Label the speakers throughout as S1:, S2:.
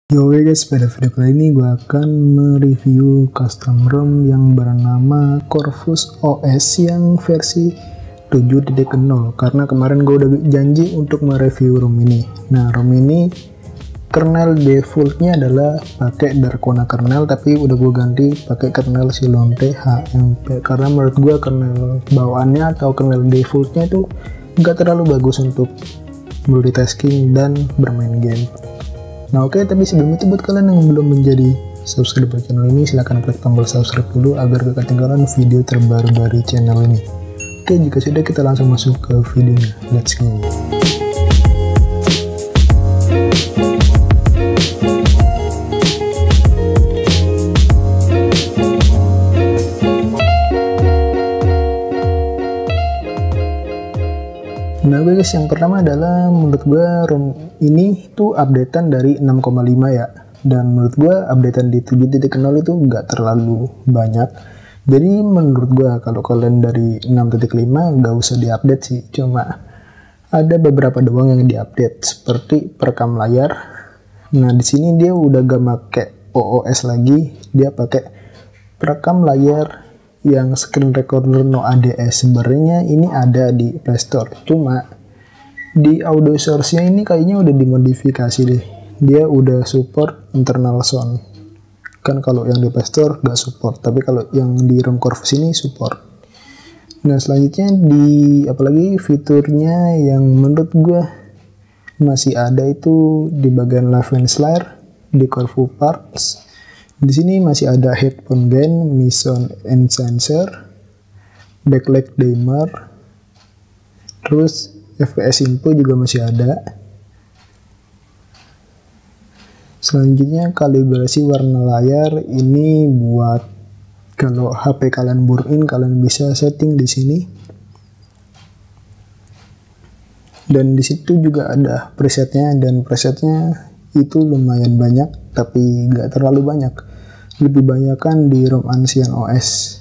S1: Yo guys, pada video kali ini gue akan mereview custom ROM yang bernama Corvus OS yang versi 7.0, karena kemarin gue udah janji untuk mereview ROM ini. Nah, ROM ini kernel defaultnya adalah pakai Darkona kernel, tapi udah gue ganti pakai kernel Silonte HMP karena menurut gue kernel bawaannya atau kernel defaultnya itu nggak terlalu bagus untuk multitasking dan bermain game. Nah oke, tapi sebelum itu buat kalian yang belum menjadi subscriber channel ini, silahkan klik tombol subscribe dulu agar gak ketinggalan video terbaru dari channel ini. Oke, jika sudah kita langsung masuk ke videonya, let's go. Nah guys, yang pertama adalah menurut gue ROM ini tuh updatean dari 6,5 ya, dan menurut gue updatean di 7.0 itu nggak terlalu banyak. Jadi menurut gue kalau kalian dari 6.5 nggak usah diupdate sih, cuma ada beberapa doang yang diupdate seperti perekam layar. Nah di sini dia udah gak pakai OOS lagi, dia pakai perekam layar yang screen recorder no ADS. Sebenarnya ini ada di Playstore, cuma di audio source-nya ini kayaknya udah dimodifikasi deh. Dia udah support internal sound. Kan kalau yang di Playstore gak support, tapi kalau yang di ROM Corvus ini support. Nah selanjutnya di apalagi fiturnya yang menurut gue masih ada itu di bagian left hand slide di Corvus parts. Di sini masih ada headphone gain, mission and sensor, backlight dimmer, terus FPS info juga masih ada. Selanjutnya kalibrasi warna layar, ini buat kalau HP kalian burn-in kalian bisa setting di sini. Dan di situ juga ada presetnya, dan presetnya itu lumayan banyak tapi nggak terlalu banyak, lebih banyak kan di ROM Ancient OS.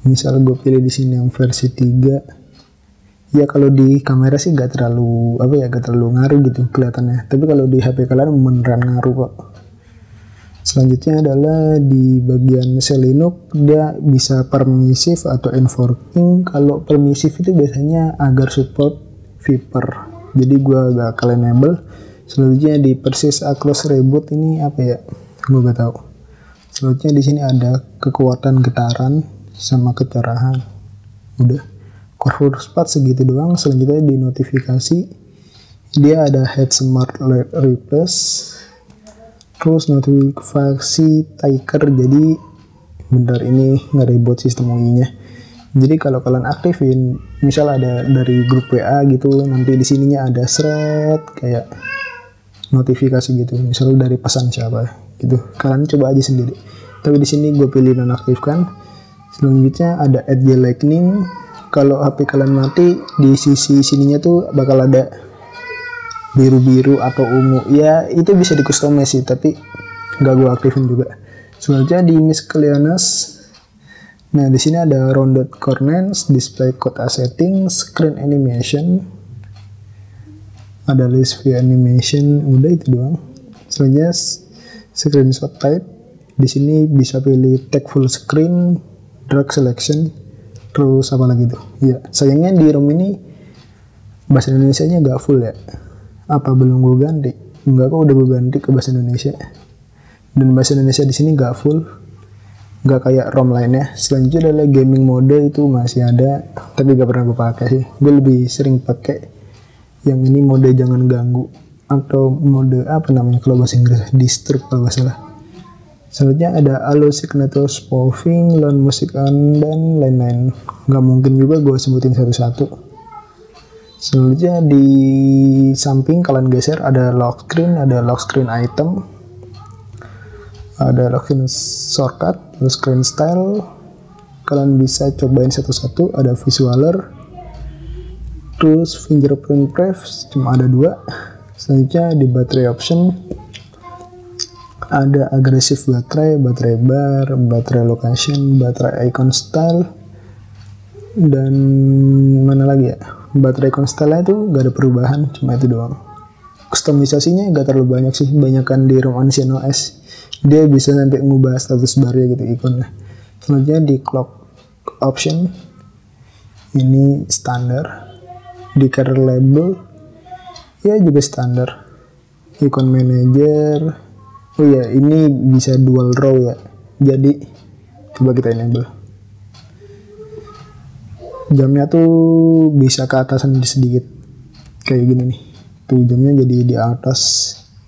S1: Misal gue pilih di sini yang versi 3 ya, kalau di kamera sih nggak terlalu gak terlalu ngaruh gitu kelihatannya, tapi kalau di HP kalian beneran ngaruh kok. Selanjutnya adalah di bagian Selinux, dia bisa permissive atau enforcing. Kalau permissive itu biasanya agar support Viper, jadi gue gak kalian enable. Selanjutnya di Persist Across Reboot ini gue gak tahu. Selanjutnya di sini ada kekuatan getaran sama kecerahan. Udah, Corvus part segitu doang. Selanjutnya di notifikasi dia ada Head Smart Replace, terus notifikasi tiker. Jadi bentar, ini nge-reboot sistem UI-nya. Jadi kalau kalian aktifin, misal ada dari grup WA gitu, nanti di sininya ada thread kayak notifikasi gitu, misalnya dari pesan siapa gitu. Kalian coba aja sendiri, tapi di sini gue pilih nonaktifkan. Selanjutnya ada Edge Lightning. Kalau HP kalian mati, di sisi sininya tuh bakal ada biru-biru atau ungu ya, itu bisa di customize sih, tapi nggak gue aktifin juga. Selanjutnya di miscellaneous, nah di sini ada rounded corners, display code setting, screen animation, ada list view animation, udah itu doang. Selanjutnya screenshot type, di sini bisa pilih take full screen, drag selection, terus apa lagi tuh ya. Sayangnya di ROM ini bahasa Indonesia nya gak full ya. Apa belum gue ganti? Enggak kok, udah gue ganti ke bahasa Indonesia, dan bahasa Indonesia di sini gak full, gak kayak ROM lainnya. Selanjutnya adalah gaming mode, itu masih ada tapi gak pernah gue pakai sih. Gue lebih sering pakai yang ini, mode jangan ganggu, atau mode kalau bahasa Inggris disturb kalau nggak salah. Selanjutnya ada allow signature spoofing, loan music on, dan lain-lain. Nggak mungkin juga gue sebutin satu-satu. Selanjutnya di samping kalian geser ada lock screen item, ada lock screen shortcut, lock screen style. Kalian bisa cobain satu-satu. Ada visualer, terus fingerprint pref, cuma ada 2. Selanjutnya di baterai option ada agresif baterai bar, baterai location, baterai icon style, dan mana lagi ya, baterai icon style itu gak ada perubahan, cuma itu doang. Kustomisasinya gak terlalu banyak sih, banyakan di ROM Ancient OS. Dia bisa sampai ngubah status barnya gitu ikonnya. Selanjutnya di clock option, ini standar. Di career label ya juga standar. Icon manager, oh ya ini bisa dual row ya, jadi coba kita enable. Jamnya tuh bisa ke atasan sedikit kayak gini nih, tuh jamnya jadi di atas,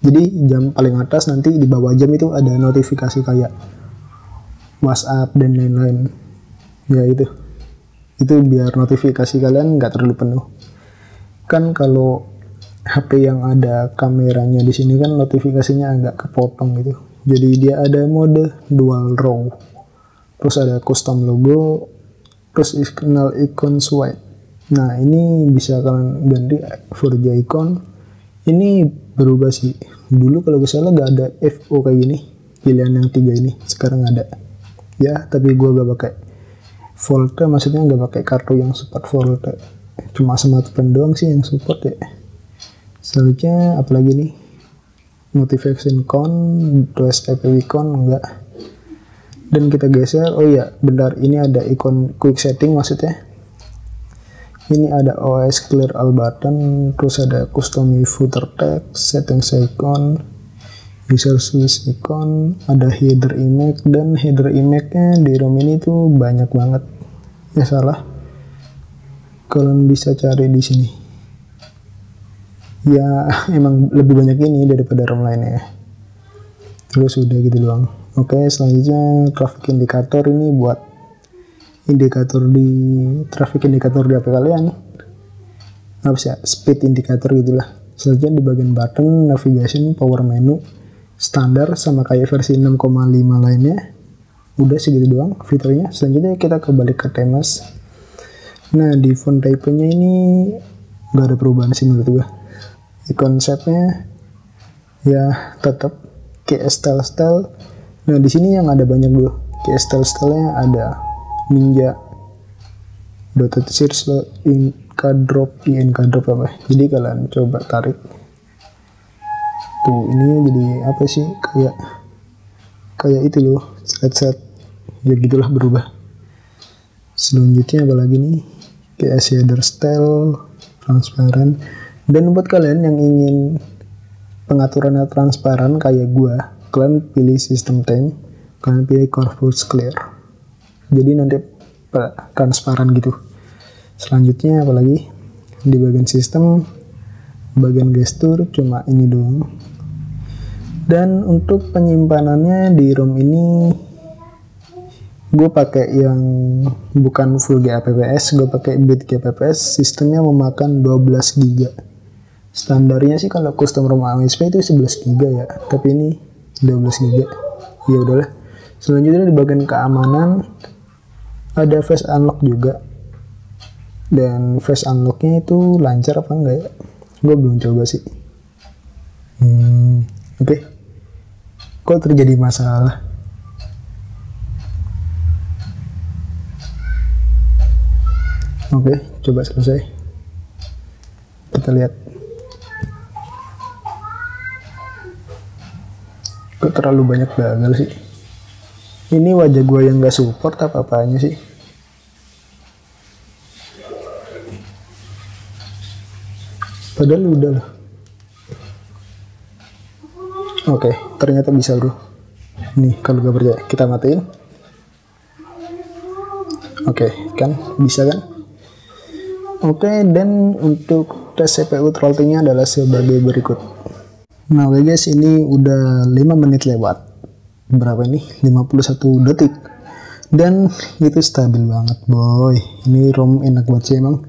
S1: jadi jam paling atas, nanti di bawah jam itu ada notifikasi kayak WhatsApp dan lain-lain ya. Itu biar notifikasi kalian nggak terlalu penuh. Kan kalau HP yang ada kameranya di sini kan notifikasinya agak kepotong gitu. Jadi dia ada mode dual row. Terus ada custom logo, terus kenal icon swipe. Nah, ini bisa kalian ganti Forza icon. Ini berubah sih. Dulu kalau gak salah gak ada FO kayak gini. Pilihan yang 3 ini sekarang ada. Ya, tapi gua gak pakai Volte, maksudnya gak pakai kartu yang support Volte. Cuma smartphone doang sih yang support ya. Selanjutnya apalagi nih, notification count, terus app icon enggak. Dan kita geser, oh ya bentar, ini ada icon quick setting maksudnya. Ini ada OS clear all button, terus ada custom footer text, settings icon, user switch icon, ada header image, dan header image-nya di ROM ini tuh banyak banget. Ya salah, kalian bisa cari di sini. Ya emang lebih banyak ini daripada ROM lainnya ya. Terus udah gitu doang. Oke, selanjutnya traffic indicator, ini buat traffic indikator di HP kalian. Apa sih ya? Speed indicator gitulah. Selanjutnya di bagian button, navigation, power menu, standar sama kayak versi 6,5 lainnya. Udah segitu doang fiturnya. Selanjutnya kita kembali ke themes. Nah, di font type-nya ini gak ada perubahan sih menurut gue. Konsepnya ya tetap kayak style. Nah, di sini yang ada banyak dulu. Kayak style-stylenya ada Ninja, Dotted Search, Incadrop apa. Jadi kalian coba tarik. Tuh, ini jadi apa sih? Kayak itu loh, set ya gitulah, berubah. Selanjutnya apa lagi nih? Kayak shader style, transparan. Dan buat kalian yang ingin pengaturannya transparan kayak gua, kalian pilih system theme, kalian pilih Corpus Clear. Jadi nanti transparan gitu. Selanjutnya apalagi? Di bagian sistem, bagian gestur cuma ini doang. Dan untuk penyimpanannya di ROM ini gue pakai yang bukan full GAPPS, gue pakai bit GAPPS. Sistemnya memakan 12 GB. Standarnya sih kalau custom ROM AOSP itu 11 GB ya, tapi ini 12 GB. Ya udahlah. Selanjutnya di bagian keamanan ada face unlock juga. Dan face unlocknya itu lancar apa enggak ya? Gue belum coba sih. Oke. Kok terjadi masalah? Oke, coba selesai. Kita lihat. Kok terlalu banyak gagal sih? Ini wajah gue yang gak support apa-apanya sih? Padahal udah lah. Oke, ternyata bisa bro. Nih, kalau gak percaya, kita matiin. Oke, kan? Bisa kan? Oke, dan untuk tes CPU throttling-nya adalah sebagai berikut. Nah oke guys, ini udah 5 menit lewat. Berapa ini? 51 detik. Dan itu stabil banget boy. Ini ROM enak banget sih emang.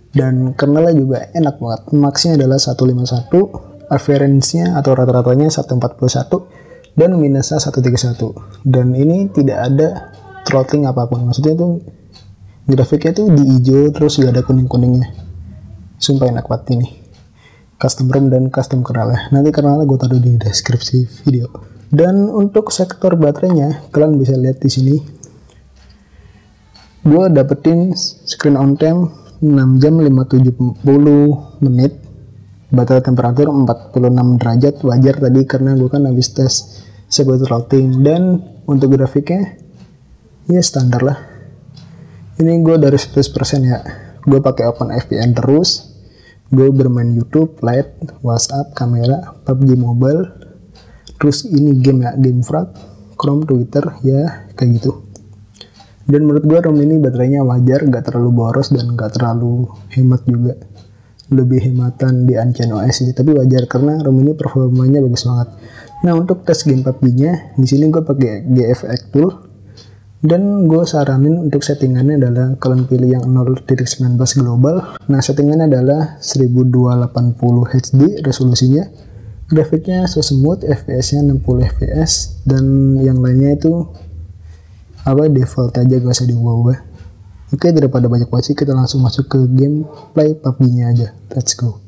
S1: Dan kernelnya juga enak banget. Max-nya adalah 151, average-nya atau rata-ratanya 141, dan minusnya 131. Dan ini tidak ada throttling apapun. Maksudnya tuh grafiknya tuh di hijau terus gak ada kuning-kuningnya. Sumpah enak banget ini. Custom ROM dan custom kernelnya. Nanti kernelnya gue taruh di deskripsi video. Dan untuk sektor baterainya, kalian bisa lihat di sini. Gue dapetin screen on time 6 jam 570 menit. batas temperatur 46 derajat, wajar tadi karena gue kan habis tes security routing. Dan untuk grafiknya ya standar lah. Ini gue dari 100% ya, gue pakai OpenVPN terus, gue bermain YouTube, Lite, WhatsApp, kamera, PUBG Mobile, terus ini game ya, game frag, Chrome, Twitter, ya kayak gitu. Dan menurut gue ROM ini baterainya wajar, gak terlalu boros dan gak terlalu hemat juga. Lebih hematan di Ancient OS sih, tapi wajar karena ROM ini performanya bagus banget. Nah, untuk tes game PUBG-nya, di sini gue pakai GFX Tool. Dan gue saranin untuk settingannya adalah kalian pilih yang 0.19 global. Nah, settingannya adalah 1280 HD resolusinya. Grafiknya so smooth, FPS-nya 60 fps, dan yang lainnya itu default aja, gak usah diubah-ubah. Oke, daripada banyak basi, kita langsung masuk ke gameplay PUBG-nya aja. Let's go.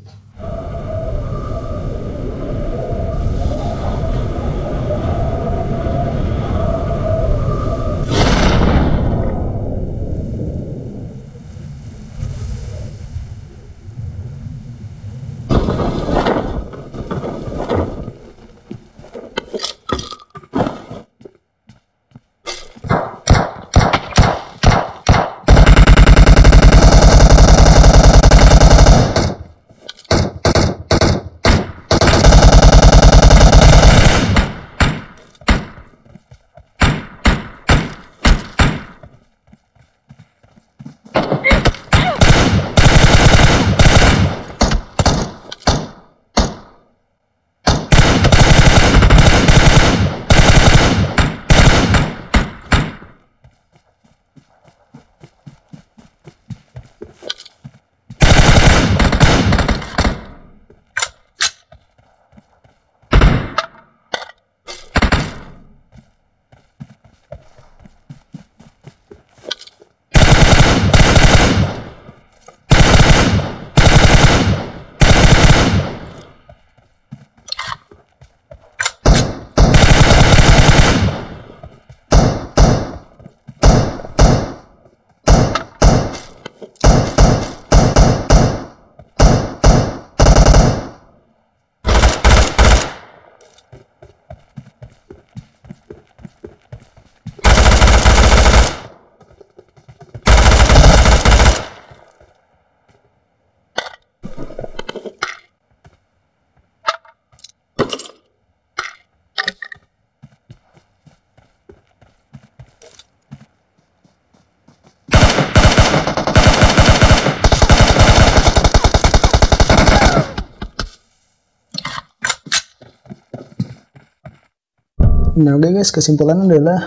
S1: Nah oke guys, kesimpulannya adalah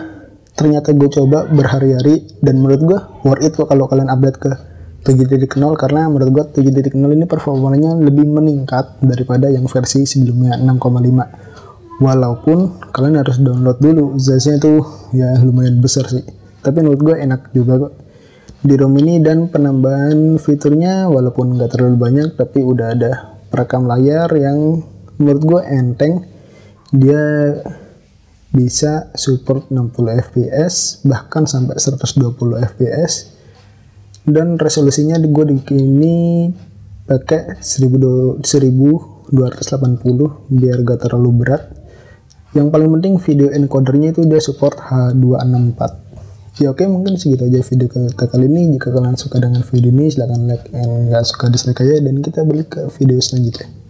S1: ternyata gue coba berhari-hari dan menurut gue worth it kok kalau kalian update ke 7.0, karena menurut gue 7.0 ini performanya lebih meningkat daripada yang versi sebelumnya 6,5. Walaupun kalian harus download dulu, size-nya tuh ya lumayan besar sih, tapi menurut gue enak juga kok di ROM ini. Dan penambahan fiturnya walaupun nggak terlalu banyak, tapi udah ada perekam layar yang menurut gue enteng. Dia bisa support 60 fps bahkan sampai 120 fps, dan resolusinya gue di sini pakai 1280 biar gak terlalu berat. Yang paling penting video encodernya itu dia support H264. Ya oke, mungkin segitu aja video kita kali ini. Jika kalian suka dengan video ini silahkan like, and gak suka dislike aja, dan kita balik ke video selanjutnya.